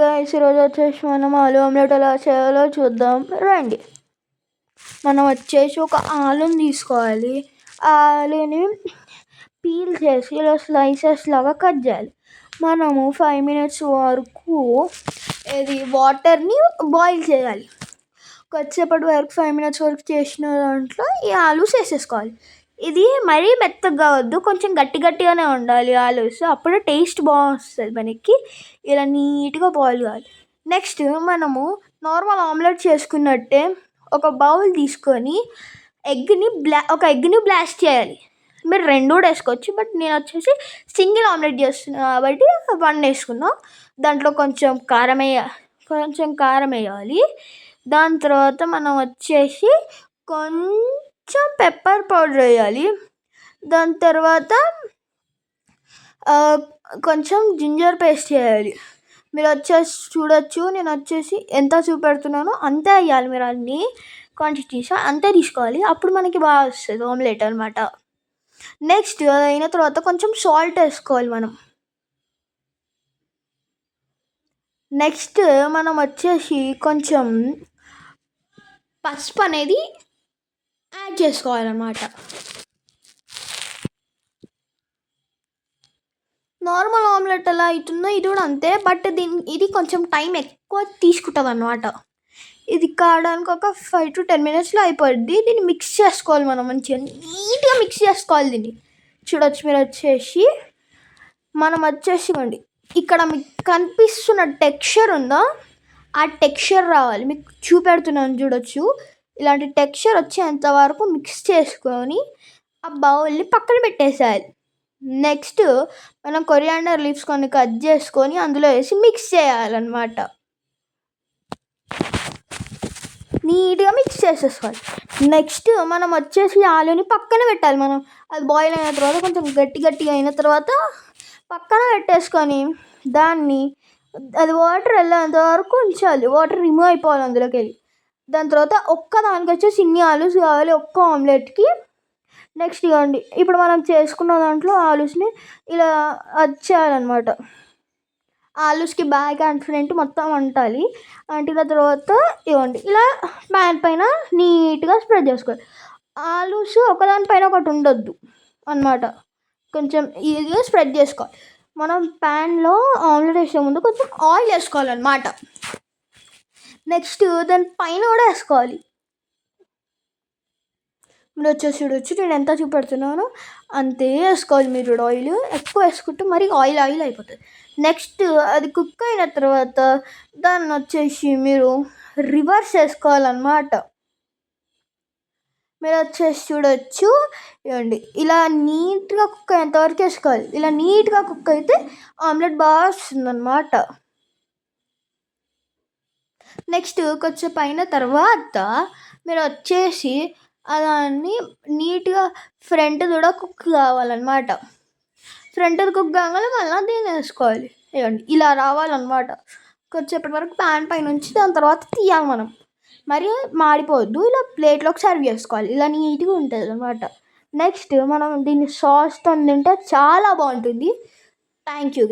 Guys, ఈరోజు వచ్చేసి మనం ఆలు ఆమ్లెట్ ఎలా చేయాలో చూద్దాం రండి. మనం వచ్చేసి ఒక ఆలుని తీసుకోవాలి. ఆ ఆలుని పీల్ చేసి ఇలా స్లైసెస్ లాగా కట్ చేయాలి. మనము 5 minutes వరకు వాటర్ని బాయిల్ చేయాలి. కొద్దిసేపటి వరకు 5 minutes వరకు చేసిన దాంట్లో ఈ ఆలూస్ వేసేసుకోవాలి. ఇది మరీ మెత్తగా వద్దు, కొంచెం గట్టిగానే ఉండాలి ఆలూస్, అప్పుడు టేస్ట్ బాగుంటుంది మనకి. ఇలా నీట్గా బాయిల్ కావాలి. నెక్స్ట్ మనము నార్మల్ ఆమ్లెట్ చేసుకున్నట్టే ఒక బౌల్ తీసుకొని ఒక ఎగ్ని బ్లాస్ట్ చేయాలి. మీరు 2 కూడా వేసుకోవచ్చు, బట్ నేను వచ్చేసి సింగిల్ ఆమ్లెట్ చేస్తున్నాను కాబట్టి 1 వేసుకున్నా. దాంట్లో కొంచెం కారం వేయాలి. దాని తర్వాత మనం వచ్చేసి కొంచెం పెప్పర్ పౌడర్ వేయాలి. దాని తర్వాత కొంచెం జింజర్ పేస్ట్ వేయాలి. మీరు వచ్చేసి చూడొచ్చు, నేను వచ్చేసి ఎంత చూపెడుతున్నానో అంతే వేయాలి. మీరు అన్ని క్వాంటిటీస్ అంతే తీసుకోవాలి, అప్పుడు మనకి బాగా వస్తుంది ఆమ్లెట్ అనమాట. నెక్స్ట్ అది అయిన తర్వాత కొంచెం సాల్ట్ వేసుకోవాలి మనం. నెక్స్ట్ మనం వచ్చేసి కొంచెం పసుపు అనేది యాడ్ చేసుకోవాలన్నమాట. నార్మల్ ఆమ్లెట్ ఎలా అవుతుందో ఇది కూడా అంతే, బట్ ఇది కొంచెం టైం ఎక్కువ తీసుకుంటుంది అన్నమాట. ఇది కావడానికి ఒక 5 to 10 minutesలో అయిపోద్ది. దీన్ని మిక్స్ చేసుకోవాలి మనం, మంచిగా నీట్గా మిక్స్ చేసుకోవాలి దీన్ని. చూడొచ్చు మీరు వచ్చేసి మనం వచ్చేసివ్వండి, ఇక్కడ మీకు కనిపిస్తున్న టెక్స్చర్ ఉందా, ఆ టెక్స్చర్ రావాలి. మీకు చూపెడుతున్నాను చూడొచ్చు. ఇలాంటి టెక్స్చర్ వచ్చేంత వరకు మిక్స్ చేసుకొని ఆ బౌల్ని పక్కన పెట్టేసేయాలి. నెక్స్ట్ మనం కొరియాండర్ లీవ్స్ కొన్ని కట్ చేసుకొని అందులో వేసి మిక్స్ చేయాలన్నమాట. నీట్గా మిక్స్ చేసేసుకోవాలి. నెక్స్ట్ మనం వచ్చేసి ఆలుని పక్కన పెట్టాలి. మనం అది బాయిల్ అయిన తర్వాత కొంచెం గట్టిగా అయిన తర్వాత పక్కన పెట్టేసుకొని దాన్ని అది వాటర్ వెళ్ళేంత వరకు ఉంచాలి. వాటర్ రిమూవ్ అయిపోవాలి అందులోకి వెళ్ళి. దాని తర్వాత దానికి వచ్చేసి ఇన్ని ఆలూస్ కావాలి ఒక్క ఆమ్లెట్కి. నెక్స్ట్ ఇవ్వండి, ఇప్పుడు మనం చేసుకున్న దాంట్లో ఆలూస్ని ఇలా వచ్చేయాలన్నమాట. ఆలూస్కి బ్యాక్ అండ్ ఫ్రంట్ మొత్తం అంటాలి. అంటిన తర్వాత ఇవ్వండి, ఇలా ప్యాన్ పైన నీట్గా స్ప్రెడ్ చేసుకోవాలి. ఆలూస్ ఒకదానిపైన ఒకటి ఉండొద్దు అన్నమాట, కొంచెం ఈజీగా స్ప్రెడ్ చేసుకోవాలి. మనం ప్యాన్లో ఆమ్లెట్ వేసే ముందు కొంచెం ఆయిల్ వేసుకోవాలన్నమాట. నెక్స్ట్ దాని పైన కూడా వేసుకోవాలి. మీరు వచ్చేసి చూడొచ్చు, నేను ఎంత చూపెడుతున్నానో అంతే వేసుకోవాలి. మీరు ఆయిల్ ఎక్కువ వేసుకుంటే మరి ఆయిల్ అయిపోతుంది. నెక్స్ట్ అది కుక్ అయిన తర్వాత దాన్ని వచ్చేసి మీరు రివర్స్ వేసుకోవాలన్నమాట. మీరు వచ్చేసి చూడొచ్చు, ఇవ్వండి ఇలా నీట్గా కుక్ అయ్యేంతవరకు వేసుకోవాలి. ఇలా నీట్గా కుక్ అయితే ఆమ్లెట్ బాగా వస్తుందన్నమాట. నెక్స్ట్ కొంచెం అయిన తర్వాత మీరు వచ్చేసి దాన్ని నీట్గా ఫ్రంట్ కూడా కుక్ కావాలన్నమాట. ఫ్రంట్ కుక్ కాగానే మళ్ళీ దీన్ని వేసుకోవాలి. ఇవ్వండి ఇలా రావాలన్నమాట. కొంచెంసేపటి వరకు ప్యాన్ పైన ఉంచి దాని తర్వాత తీయాలి మనం. మరి మాడిపోవద్దు, ఇలా ప్లేట్లోకి సర్వ్ చేసుకోవాలి. ఇలా నీట్గా ఉంటుంది అన్నమాట. నెక్స్ట్ మనం దీన్ని సాస్తో తింటే చాలా బాగుంటుంది. Thank you.